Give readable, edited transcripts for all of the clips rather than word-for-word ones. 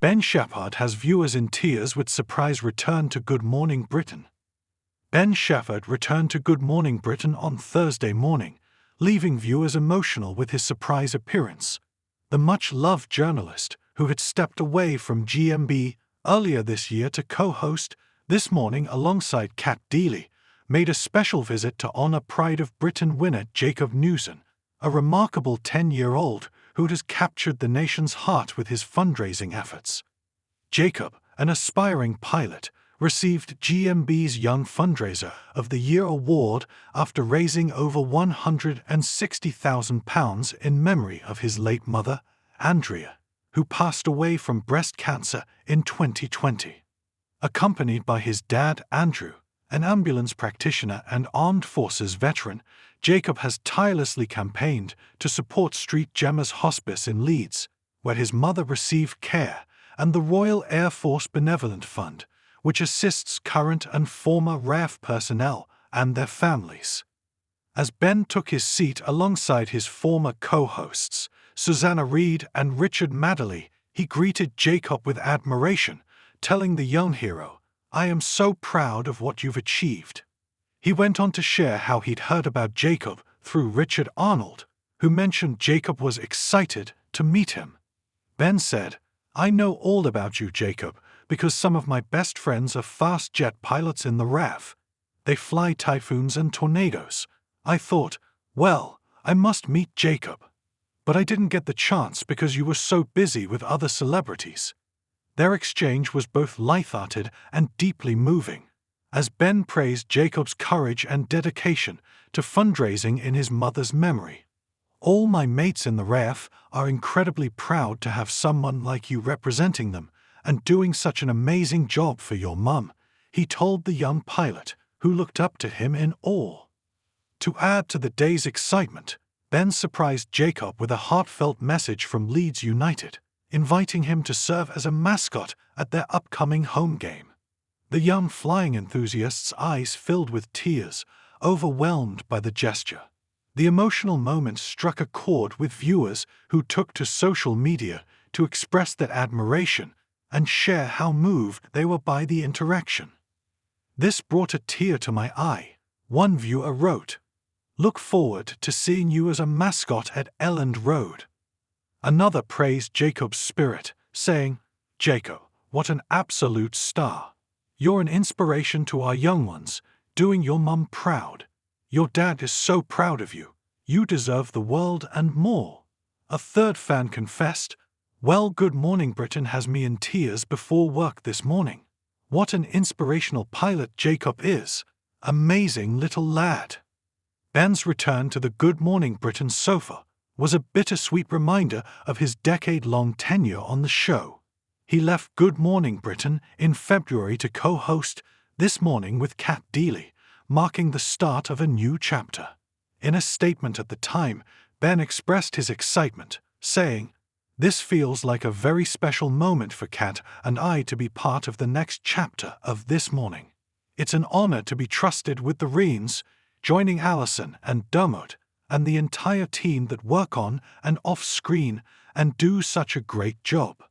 Ben Shephard has viewers in tears with surprise return to Good Morning Britain. Ben Shephard returned to Good Morning Britain on Thursday morning, leaving viewers emotional with his surprise appearance. The much-loved journalist, who had stepped away from GMB earlier this year to co-host This Morning alongside Cat Deeley, made a special visit to honor Pride of Britain winner Jacob Newson, a remarkable 10-year-old who has captured the nation's heart with his fundraising efforts. Jacob, an aspiring pilot, received GMB's Young Fundraiser of the Year award after raising over £160,000 in memory of his late mother, Andrea, who passed away from breast cancer in 2020. Accompanied by his dad, Andrew, an ambulance practitioner and armed forces veteran, Jacob has tirelessly campaigned to support Street Gemmers Hospice in Leeds, where his mother received care, and the Royal Air Force Benevolent Fund, which assists current and former RAF personnel and their families. As Ben took his seat alongside his former co-hosts, Susanna Reid and Richard Madeley, he greeted Jacob with admiration, telling the young hero, "I am so proud of what you've achieved." He went on to share how he'd heard about Jacob through Richard Arnold, who mentioned Jacob was excited to meet him. Ben said, "I know all about you, Jacob, because some of my best friends are fast jet pilots in the RAF. They fly Typhoons and Tornadoes. I thought, well, I must meet Jacob. But I didn't get the chance because you were so busy with other celebrities." Their exchange was both light-hearted and deeply moving, as Ben praised Jacob's courage and dedication to fundraising in his mother's memory. "All my mates in the RAF are incredibly proud to have someone like you representing them and doing such an amazing job for your mum," he told the young pilot, who looked up to him in awe. To add to the day's excitement, Ben surprised Jacob with a heartfelt message from Leeds United, inviting him to serve as a mascot at their upcoming home game. The young flying enthusiast's eyes filled with tears, overwhelmed by the gesture. The emotional moment struck a chord with viewers who took to social media to express their admiration and share how moved they were by the interaction. "This brought a tear to my eye," one viewer wrote. "Look forward to seeing you as a mascot at Elland Road." Another praised Jacob's spirit, saying, "Jacob, what an absolute star. You're an inspiration to our young ones, doing your mum proud. Your dad is so proud of you. You deserve the world and more." A third fan confessed, "Well, Good Morning Britain has me in tears before work this morning. What an inspirational pilot Jacob is. Amazing little lad." Ben's return to the Good Morning Britain sofa was a bittersweet reminder of his decade-long tenure on the show. He left Good Morning Britain in February to co-host This Morning with Cat Deeley, marking the start of a new chapter. In a statement at the time, Ben expressed his excitement, saying, "This feels like a very special moment for Cat and I to be part of the next chapter of This Morning. It's an honor to be trusted with the reins, joining Alison and Dermot and the entire team that work on and off-screen and do such a great job."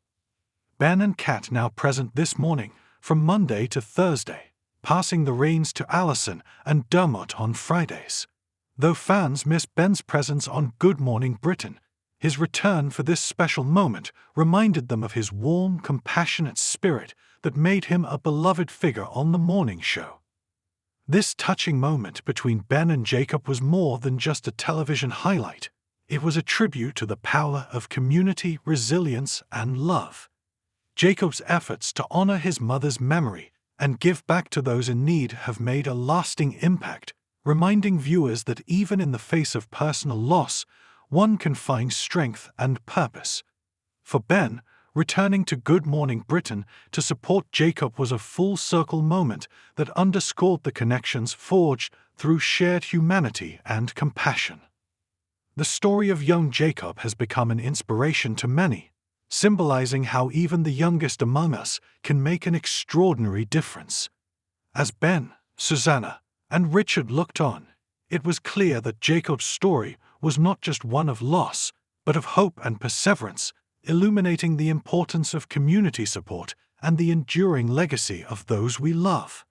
Ben and Cat now present This Morning from Monday to Thursday, passing the reins to Alison and Dermot on Fridays. Though fans miss Ben's presence on Good Morning Britain, his return for this special moment reminded them of his warm, compassionate spirit that made him a beloved figure on the morning show. This touching moment between Ben and Jacob was more than just a television highlight. It was a tribute to the power of community, resilience, and love. Jacob's efforts to honor his mother's memory and give back to those in need have made a lasting impact, reminding viewers that even in the face of personal loss, one can find strength and purpose. For Ben, returning to Good Morning Britain to support Jacob was a full-circle moment that underscored the connections forged through shared humanity and compassion. The story of young Jacob has become an inspiration to many, symbolizing how even the youngest among us can make an extraordinary difference. As Ben, Susanna, and Richard looked on, it was clear that Jacob's story was not just one of loss, but of hope and perseverance, illuminating the importance of community support and the enduring legacy of those we love.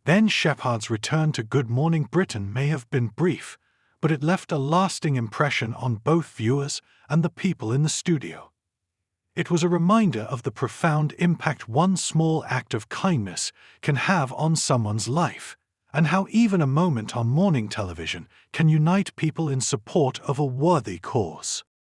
Ben Shephard's return to Good Morning Britain may have been brief, but it left a lasting impression on both viewers and the people in the studio. It was a reminder of the profound impact one small act of kindness can have on someone's life, and how even a moment on morning television can unite people in support of a worthy cause.